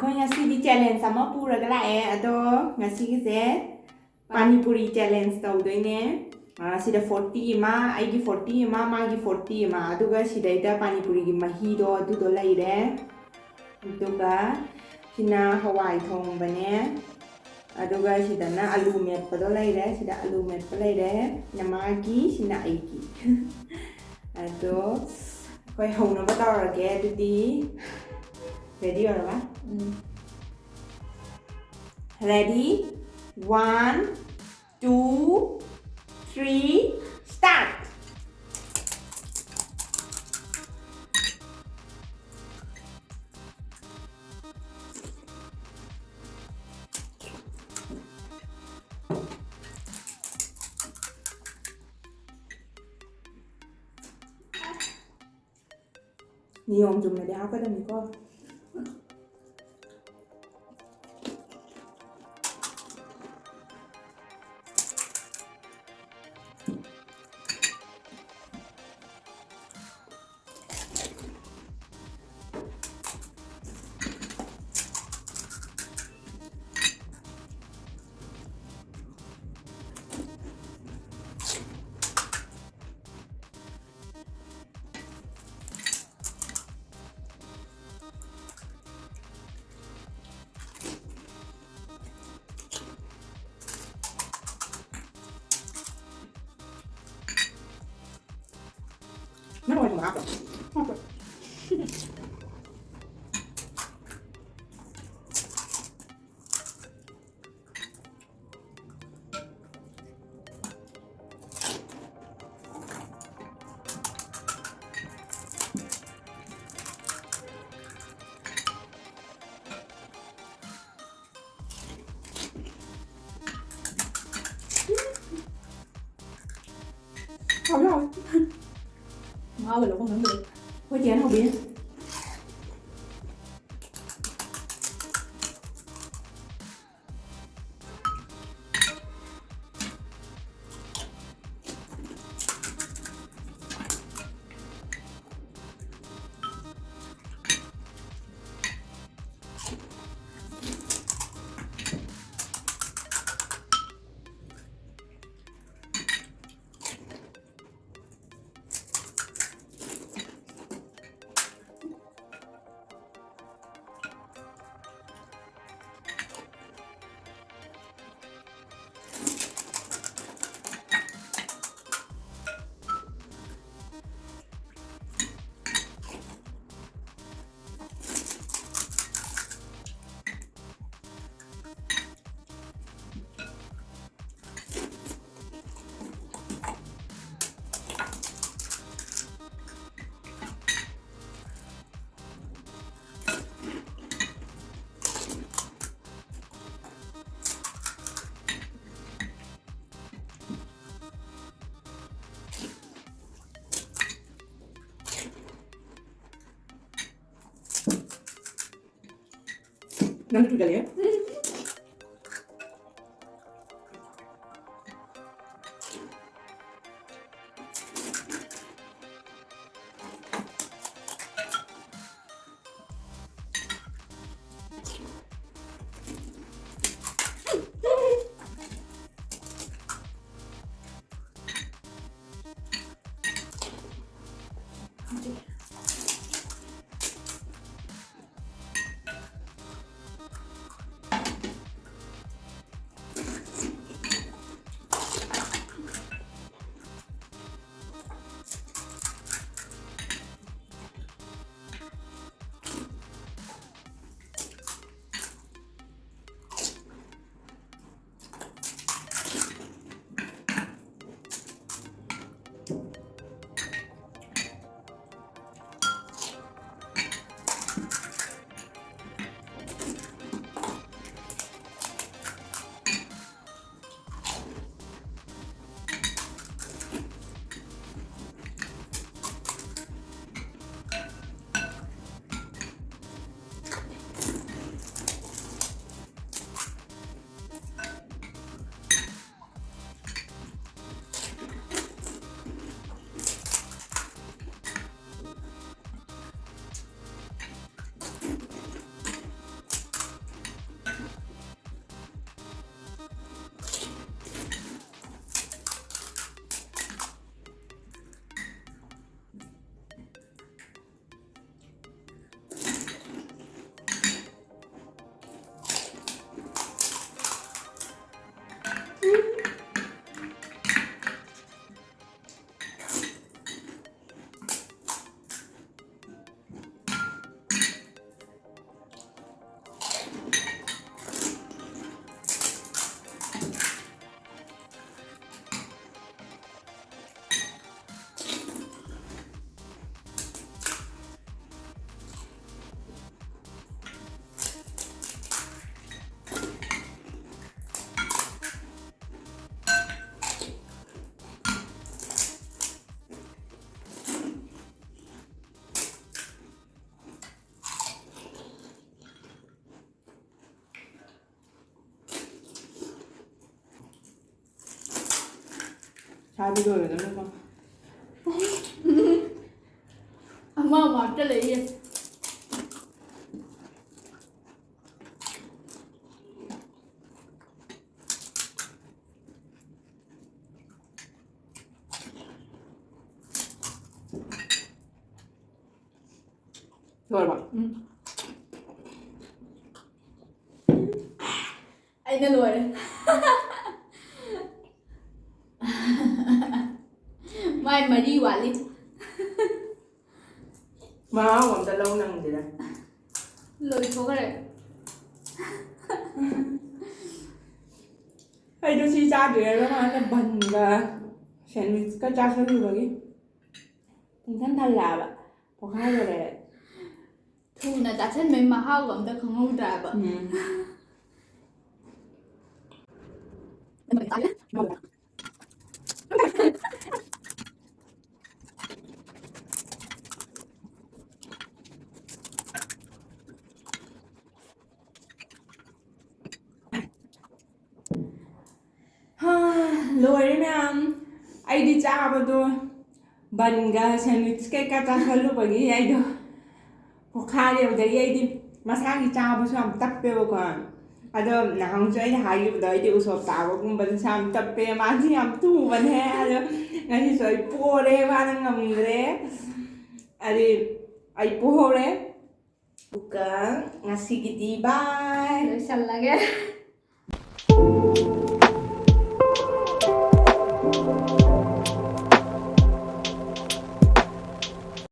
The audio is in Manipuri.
ko ngasi di challenge sama pura kala ado ngasi kise Manipuri challenge tawdoine sida 40 ima aigi 40 ima magi 40 ima aduga sidaida Manipuri gi mahi do adudo laire aduga sina hawai thongbane aduga sidana alu metpado laire sida alu metpa laire namagi sina aigi ado koi hona ba tawrage adudi ready oraba ready 1 2 3 start niyon dùng này để áo cái đầm có nó rồi mà áp không rồi ngon rồi không hưởng được có chén không biết Nanti juga ya. ꯆꯥꯕꯤ ꯂꯣꯏꯔꯗꯧꯅꯤꯀꯣ ꯑꯃ ꯑꯃꯇ ꯂꯩꯌꯦ ꯂꯣꯏꯔꯕ ꯑꯩꯅ ꯂꯣꯏꯔꯦ ꯃꯥꯏ ꯃꯔꯤ ꯋꯥꯠꯂꯤ ꯃꯍꯥꯎ ꯑꯝꯇ ꯂꯧ ꯅꯪꯗꯦꯗ ꯂꯣꯏꯊꯣꯛꯈ꯭ꯔꯦ ꯑꯩꯗꯣ ꯁꯤ ꯆꯥꯗꯣꯏꯔꯒ ꯃꯥꯅ ꯕꯟꯒ ꯁꯦꯟꯋꯤꯆꯀ ꯆꯥꯁꯜꯂꯨꯕꯒꯤ ꯄꯨꯡꯊꯟ ꯊꯜꯂꯛꯑꯕ ꯄꯣꯛꯈꯥꯏꯗꯣꯔꯦ ꯊꯨꯅ ꯆꯥꯁꯟꯕꯩ ꯃꯍꯥꯎꯒ ꯑꯝꯇ ꯈꯪꯍꯧꯗ꯭ꯔꯦꯕ ꯂꯣꯏꯔꯦ ꯃꯌꯥꯝ ꯑꯩꯗꯤ ꯆꯥꯕꯗꯣ ꯕꯟꯒ ꯁꯦꯟꯋꯤꯆ ꯀꯩꯀꯥ ꯆꯥꯁꯜꯂꯨꯕꯒꯤ ꯑꯩꯗꯣ ꯄꯣꯛꯈꯥꯏꯔꯦ ꯑꯗꯨꯗꯒꯤ ꯑꯩꯗꯤ ꯃꯁꯥꯒꯤ ꯆꯥꯕꯁꯨ ꯌꯥꯝ ꯇꯞꯄꯦꯕꯀꯣ ꯑꯗꯣ ꯅꯍꯥꯟꯁꯨ ꯑꯩꯅ ꯍꯥꯏꯈꯤꯕꯗꯣ ꯑꯩꯗꯤ ꯎꯁꯣꯞ ꯆꯥꯕꯒꯨꯝꯕꯗꯁꯨ ꯌꯥꯝ ꯇꯞꯄꯦ ꯃꯥꯁꯤ ꯌꯥꯝ ꯊꯨꯕꯅꯦ ꯑꯗꯣ ꯉꯁꯤꯁꯨ ꯑꯩ ꯄꯣꯔꯦ ꯃꯥꯅ ꯉꯝꯈ꯭ꯔꯦ ꯑꯩ ꯄꯣꯍꯧꯔꯦ ꯑꯗꯨꯒ ꯉꯁꯤꯒꯤꯗꯤ ꯕꯥꯏ